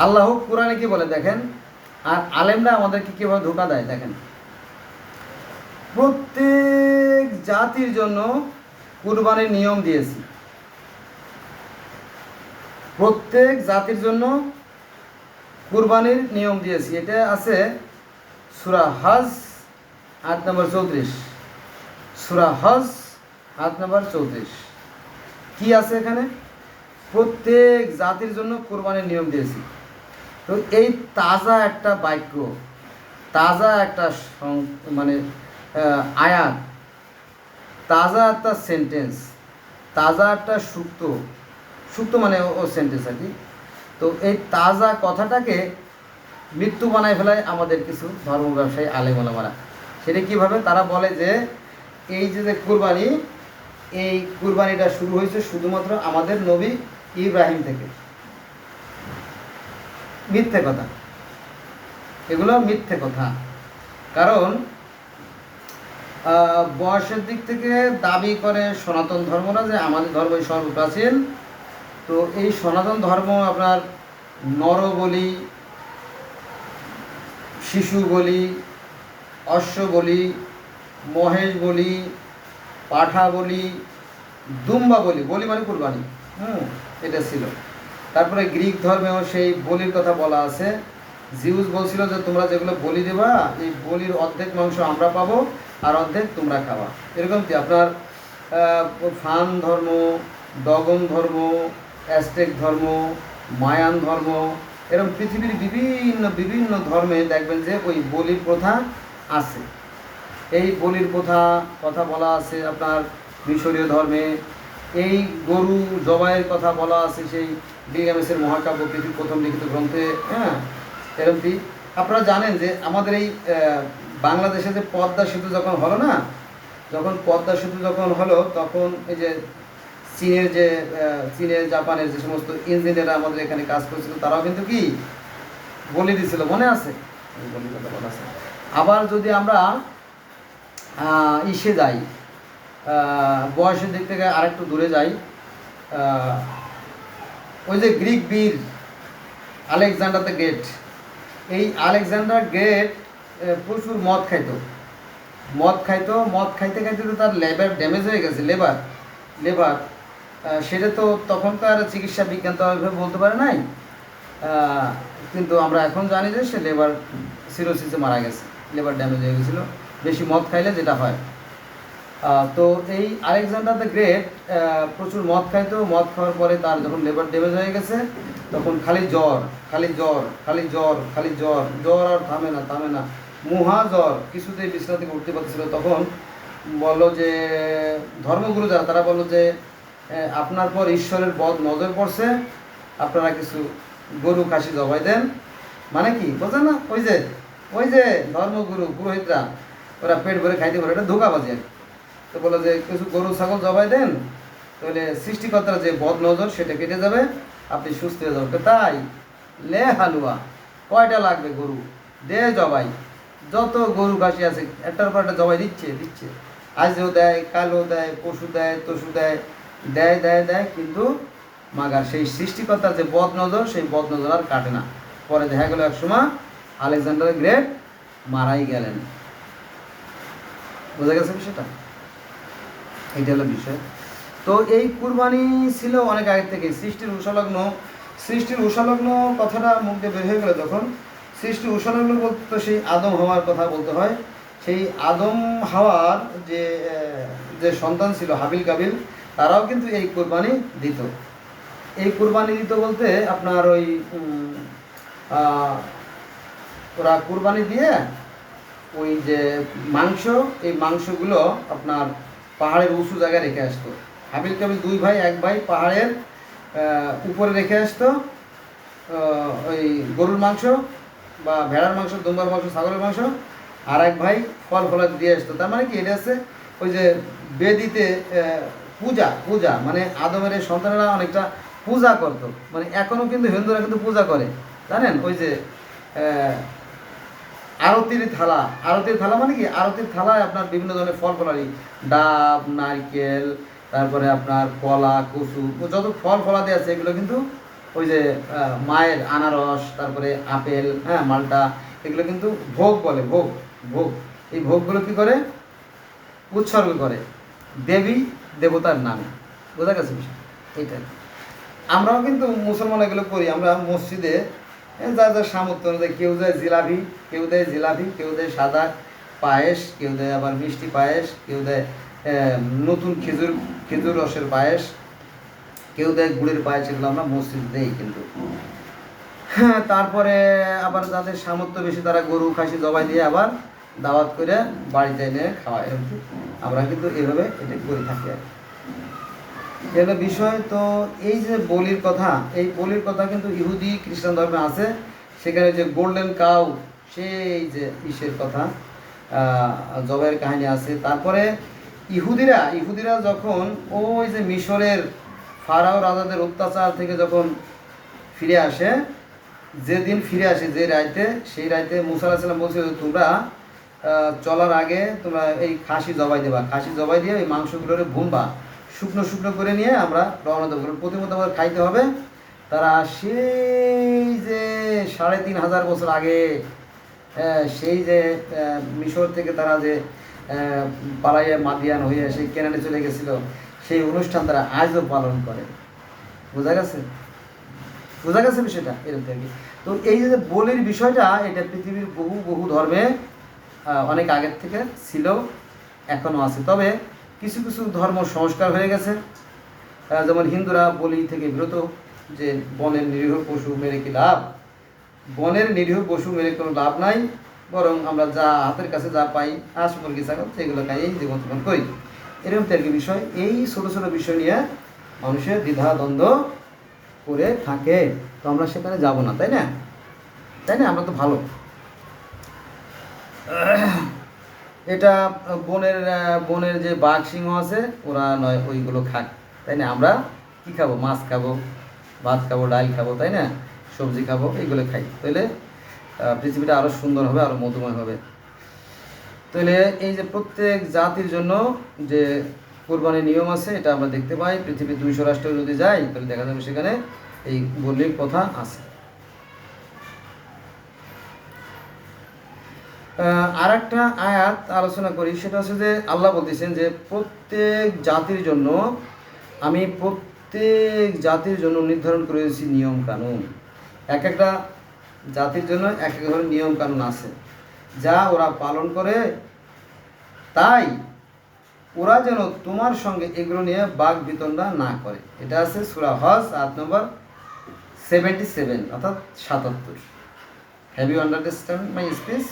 আল্লাহ কোরআনে কি বলে দেখেন, আর আলেমরা আমাদেরকে কীভাবে ধোঁকা দেয় দেখেন। প্রত্যেক জাতির জন্য কুরবানির নিয়ম দিয়েছি, প্রত্যেক জাতির জন্য কুরবানির নিয়ম দিয়েছি। এটা আছে সূরা হজ আয়াত নম্বর 34, সূরা হজ আয়াত নম্বর 34। কি আছে এখানে? প্রত্যেক জাতির জন্য কুরবানির নিয়ম দিয়েছি। তো এই তাজা একটা বাক্য, তাজা একটা মানে আয়াত, তাজা একটা সেন্টেন্স, তাজা একটা সুক্ত, সুক্ত মানে ও সেন্টেন্স আর কি। তো এই তাজা কথাটাকে মৃত্যু বানায় ফেলায় আমাদের কিছু ধর্ম ব্যবসায়ী আলেম ওলামারা। সেটা কীভাবে? তারা বলে যে এই যে কুরবানি, এই কুরবানিটা শুরু হয়েছে শুধুমাত্র আমাদের নবী ইব্রাহিম থেকে। মিথ্যে কথা, এগুলো মিথ্যে কথা। কারণ বয়সের দিক থেকে দাবি করে সনাতন ধর্মরা যে আমাদের ধর্মই সর্বপ্রাচীন। তো এই সনাতন ধর্ম আপনার নর বলি, শিশু বলি, অশ্ব বলি, মহেশ বলি, পাঠা বলি, দুম্বা বলি, বলি মানে কুরবানি, এটা ছিল। তারপরে গ্রিক ধর্মেও সেই বলির কথা বলা আছে। জিউস বলছিল যে তোমরা যেগুলো বলি দেবা, এই বলির অর্ধেক মাংস আমরা পাবো আর অর্ধেক তোমরা খাওয়া। এরকম কি আপনার ফান ধর্ম, ডগন ধর্ম, অ্যাজটেক ধর্ম, মায়ান ধর্ম, এরকম পৃথিবীর বিভিন্ন বিভিন্ন ধর্মে দেখবেন যে ওই বলির প্রথা আছে। এই বলির কথা বলা আছে আপনার মিশরীয় ধর্মে। এই গরু জবাইয়ের কথা বলা আছে সেই গিলগামেশের মহাকাব্য, পৃথিবীর প্রথম লিখিত গ্রন্থে। এরকম কি আপনারা জানেন যে আমাদের এই বাংলাদেশে যে পদ্মা সেতু যখন হলো না, যখন পদ্মা সেতু যখন হলো তখন এই যে চীনের জাপানের যে সমস্ত ইঞ্জিনিয়াররা আমাদের এখানে কাজ করেছিল তারাও কিন্তু কি বলি দিছিল, মনে আছে? বলি কথা বলা আছে। আবার যদি আমরা ইসে যাই, বয়সের দিক থেকে আরেকটু দূরে যাই, ওই যে গ্রিক বীর আলেকজান্ডার দ্য গ্রেট, এই আলেকজান্ডার গ্রেট প্রচুর মদ খাইতো, মদ খাইতে খাইতে তো তার লেবার ড্যামেজ হয়ে গেছে, লেবার সেটা তো তখনকার চিকিৎসা বিজ্ঞান তো ওইভাবে বলতে পারে নাই, কিন্তু আমরা এখন জানি যে সে লেবার সিরোসিসে মারা গেছে, লেবার ড্যামেজ হয়ে গেছিলো বেশি মদ খাইলে যেটা হয়। তো এই আলেকজান্ডার দ্য গ্রেট প্রচুর মদ খাইতো, মদ খাওয়ার পরে তার যখন লেবার ড্যামেজ হয়ে গেছে তখন খালি জ্বর, জ্বর আর থামে না, মহা জ্বর, কিছুতেই বিছানা থেকে উঠতে পারতেছিল। তখন বললো যে ধর্মগুরু যারা, তারা বললো যে আপনার পর ঈশ্বরের বদ নজর পড়ছে, আপনারা কিছু গরু খাসি জবাই দেন। মানে কি বোঝেন না? ওই যে ধর্মগুরু পুরোহিতরা ওরা পেট ভরে খাইতে পারে, এটা ধোঁকাবাজি আর। তো বললো যে কিছু গরু ছাগল জবাই দেন, তাহলে সৃষ্টিকর্তার যে বদ নজর সেটা কেটে যাবে, আপনি সুস্থ হয়ে যাবেন। তাই লে হালুয়া, কয়টা লাগবে গরু দে জবাই, যত গরু খাসি আছে একটার পর একটা জবাই দিচ্ছে। আজও দেয়, কালো দেয়, পশু দেয়, তসু দেয়, কিন্তু মাগার সেই সৃষ্টিকর্তার যে বদ নজর, সেই বদ নজর আর কাটে না। পরে দেখা গেল একসময় আলেকজান্ডার গ্রেট মারাই গেলেন। বোঝা গেছে বিষয়টা? এইটা হলো বিষয়। তো এই কুরবানি ছিল অনেক আগে থেকে। সৃষ্টির উষালগ্ন কথাটা মুখ দিয়ে বের হয়ে গেল যখন, সৃষ্টির উষালগ্ন বলতে তো সেই আদম হাওয়ার কথা বলতে হয়। সেই আদম হাওয়ার যে সন্তান ছিল হাবিল কাবিল, তারাও কিন্তু এই কুরবানি দিত। এই কুরবানি দিত বলতে আপনার ওই ওরা কুরবানি দিয়ে ওই যে মাংস, এই মাংসগুলো আপনার পাহাড়ের উঁচু জায়গায় রেখে আসতো। হাবিল কাবিল দুই ভাই, এক ভাই পাহাড়ের উপরে রেখে আসতো ওই গরুর মাংস বা ভেড়ার মাংস, দুম্বার মাংস, ছাগলের মাংস, আর এক ভাই ফল ফলাদি দিয়ে আসতো। তার মানে কি এটা আছে ওই যে বেদিতে পূজা মানে আদমের এই সন্তানেরা অনেকটা পূজা করতো। মানে এখনও কিন্তু হিন্দুরা কিন্তু পূজা করে, জানেন? ওই যে আরতির থালা মানে কি, আরতির থালায় আপনার বিভিন্ন ধরনের ফল ফলারি, ডাব, নারকেল, তারপরে আপনার কলা, কচু, যত ফল ফলাদি আছে এগুলো কিন্তু ওই যে মায়ের আনারস, তারপরে আপেল, হ্যাঁ, মালটা, এগুলো কিন্তু ভোগ বলে, ভোগ ভোগ। এই ভোগগুলো কী করে? উৎসর্গ করে দেবী দেবতার নামে। বোঝা গেছে বিষয়? এইটাই আমরাও কিন্তু মুসলমান এগুলো করি। আমরা মসজিদে যার যার সামর্থ্য অনুযায়ী কেউ দেয় জিলাপি, কেউ দেয় জিলাপি, কেউ দেয় সাদা পায়েস, কেউ দেয় আবার মিষ্টি পায়েস, কেউ দেয় নতুন খেজুর রসের পায়েস, কেউ দেয় গুড়ের পায়েস। এগুলো আমরা মসজিদ দেই কিন্তু। হ্যাঁ, তারপরে আবার যাদের সামর্থ্য বেশি তারা গরু খাসি জবাই দিয়ে আবার দাওয়াত করে বাড়িতে এনে খাওয়ায়। আমরা কিন্তু এভাবে এটা করে থাকি আর এগুলো বিষয়। তো এই যে বলির কথা, এই বলির কথা কিন্তু ইহুদি খ্রিস্টান ধর্মে আছে। সেখানে যে গোল্ডেন কাউ, সেই যে ইসের কথা, জবাইয়ের কাহিনী আছে। তারপরে ইহুদিরা যখন ওই যে মিশরের ফারাও রাজাদের অত্যাচার থেকে যখন ফিরে আসে, যেদিন ফিরে আসে যে রাইতে, সেই রাইতে মুসা আলাইহিস সালাম বলছে তোমরা চলার আগে তোমরা এই খাসি জবাই দেবা, খাসি জবাই দিয়ে এই মাংসগুলোরে ভুনবা, শুকনো শুকনো করে নিয়ে আমরা রওনা দেবো, প্রতিমত আমাদের খাইতে হবে। তারা সেই যে ৩,৫০০ বছর আগে সেই যে মিশর থেকে তারা যে পালাইয়া মাদিয়ান হয়ে সেই কেনানে চলে গেছিল, সেই অনুষ্ঠান তারা আজও পালন করে। বোঝা গেছে? বোঝা গেছে বিষয়টা? এরকম থেকে তো এই যে বলির বিষয়টা, এটা পৃথিবীর বহু বহু ধর্মে অনেক আগের থেকে ছিল, এখনও আছে। তবে কিছু কিছু ধর্ম সংস্কার হয়ে গেছে। যেমন হিন্দুরা বলি থেকে বিরত, যে বনের নিরীহ পশু মেরে কি লাভ? বনের নিরীহ পশু মেরে কোনো লাভ নাই, বরং আমরা যা হাতের কাছে যা পাই, হাঁস মুরগি ছাগল, সেগুলো খাই, জীবনযাপন করি। এরকম তেরকি বিষয়, এই ছোটো ছোটো বিষয় নিয়ে মানুষের দ্বিধা দ্বন্দ্ব করে থাকে। তো আমরা সেখানে যাব না, তাই না? তাই না? আমরা তো ভালো। এটা বনের যে বাঘ সিংহ আছে, ওরা নয় ওইগুলো খায়, তাই না? আমরা কি খাবো? মাছ খাবো, ভাত খাবো, ডাল খাবো, তাই না? সবজি খাবো, এইগুলো খাই। তাহলে পৃথিবীটা আরও সুন্দর হবে, আরও মধুময় হবে। তাহলে এই যে প্রত্যেক জাতির জন্য যে কোরবানির নিয়ম আছে, এটা আমরা দেখতে পাই। পৃথিবীর 200 রাষ্ট্রে যদি যাই, তাহলে দেখা যাবে সেখানে এই বলির কথা আছে। আর একটা আয়াত আলোচনা করি, সেটা হচ্ছে যে আল্লাহ বলতেছেন যে প্রত্যেক জাতির জন্য আমি নির্ধারণ করেছি নিয়ম কানুন। এক একটা জাতির জন্য এক এক ধরনের নিয়ম কানুন আছে, যা ওরা পালন করে। তাই ওরা যেন তোমার সঙ্গে এগুলো নিয়ে বাক বিতণ্ডা না করে। এটা আছে সূরা হজ আয়াত নম্বর 77, অর্থাৎ 77। Have you understand my speech?